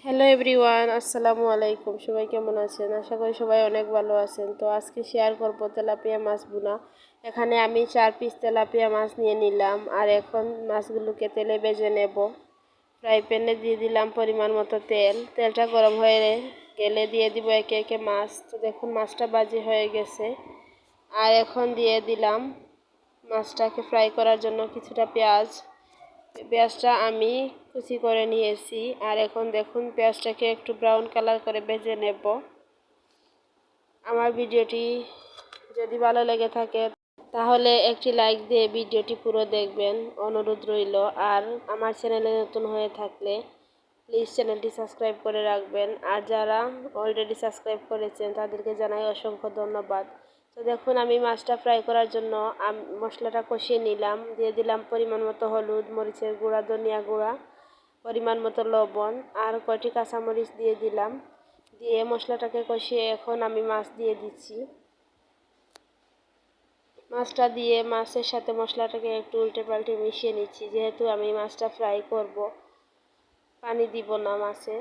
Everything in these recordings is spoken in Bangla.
হ্যালো এভরিওয়ান, আসসালামু আলাইকুম। সবাই কেমন আছেন? আশা করি সবাই অনেক ভালো আছেন। তো আজকে শেয়ার করব তেলাপিয়া মাছ ভুনা। এখানে আমি 4 পিস তেলাপিয়া মাছ নিয়ে নিলাম, আর এখন মাছগুলোকে তেলে ভেজে নেব। ফ্রাই প্যানে দিয়ে দিলাম পরিমাণ মতো তেল। তেলটা গরম হয়ে গেলে দিয়ে দিব একে একে মাছ। তো দেখুন মাছটা ভাজি হয়ে গেছে। আর এখন দিয়ে দিলাম মাছটাকে ফ্রাই করার জন্য কিছুটা পেঁয়াজটা আমি কুচি করে নিয়েছি। আর এখন দেখুন পেঁয়াজটাকে একটু ব্রাউন কালার করে ভেজে নেব। আমার ভিডিওটি যদি ভালো লেগে থাকে তাহলে একটি লাইক দিয়ে ভিডিওটি পুরো দেখবেন অনুরোধ রইল। আর আমার চ্যানেলে নতুন হয়ে থাকলে প্লিজ চ্যানেলটি সাবস্ক্রাইব করে রাখবেন। আর যারা অলরেডি সাবস্ক্রাইব করেছেন তাদেরকে জানাই অসংখ্য ধন্যবাদ। তো দেখুন আমি মাছটা ফ্রাই করার জন্য মশলাটা কষিয়ে নিলাম। দিয়ে দিলাম পরিমাণ মতো হলুদ, মরিচের গুঁড়া, ধনিয়া গুঁড়া, পরিমাণ মতো লবণ আর কয়টি কাঁচামরিচ দিয়ে দিলাম। দিয়ে মশলাটাকে কষিয়ে এখন আমি মাছ দিয়ে দিচ্ছি। মাছটা দিয়ে মাছের সাথে মশলাটাকে একটু উল্টে পাল্টে মিশিয়ে নিচ্ছি, যেহেতু আমি মাছটা ফ্রাই করব, পানি দিব না মাছে।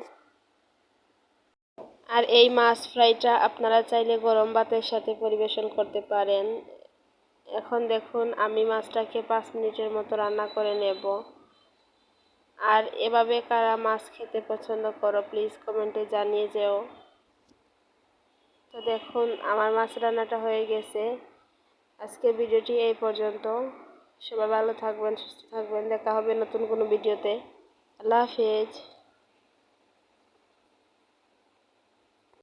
আর এই মাছ ফ্রাইটা আপনারা চাইলে গরম ভাতের সাথে পরিবেশন করতে পারেন। এখন দেখুন আমি মাছটাকে 5 মিনিটের মতো রান্না করে নেব। আর এভাবে কারা মাছ খেতে পছন্দ করো প্লিজ কমেন্টে জানিয়ে যেও। তো দেখুন আমার মাছ রান্নাটা হয়ে গেছে। আজকের ভিডিওটি এই পর্যন্ত। সবাই ভালো থাকবেন, সুস্থ থাকবেন। দেখা হবে নতুন কোনো ভিডিওতে। আল্লাহ হাফেজ।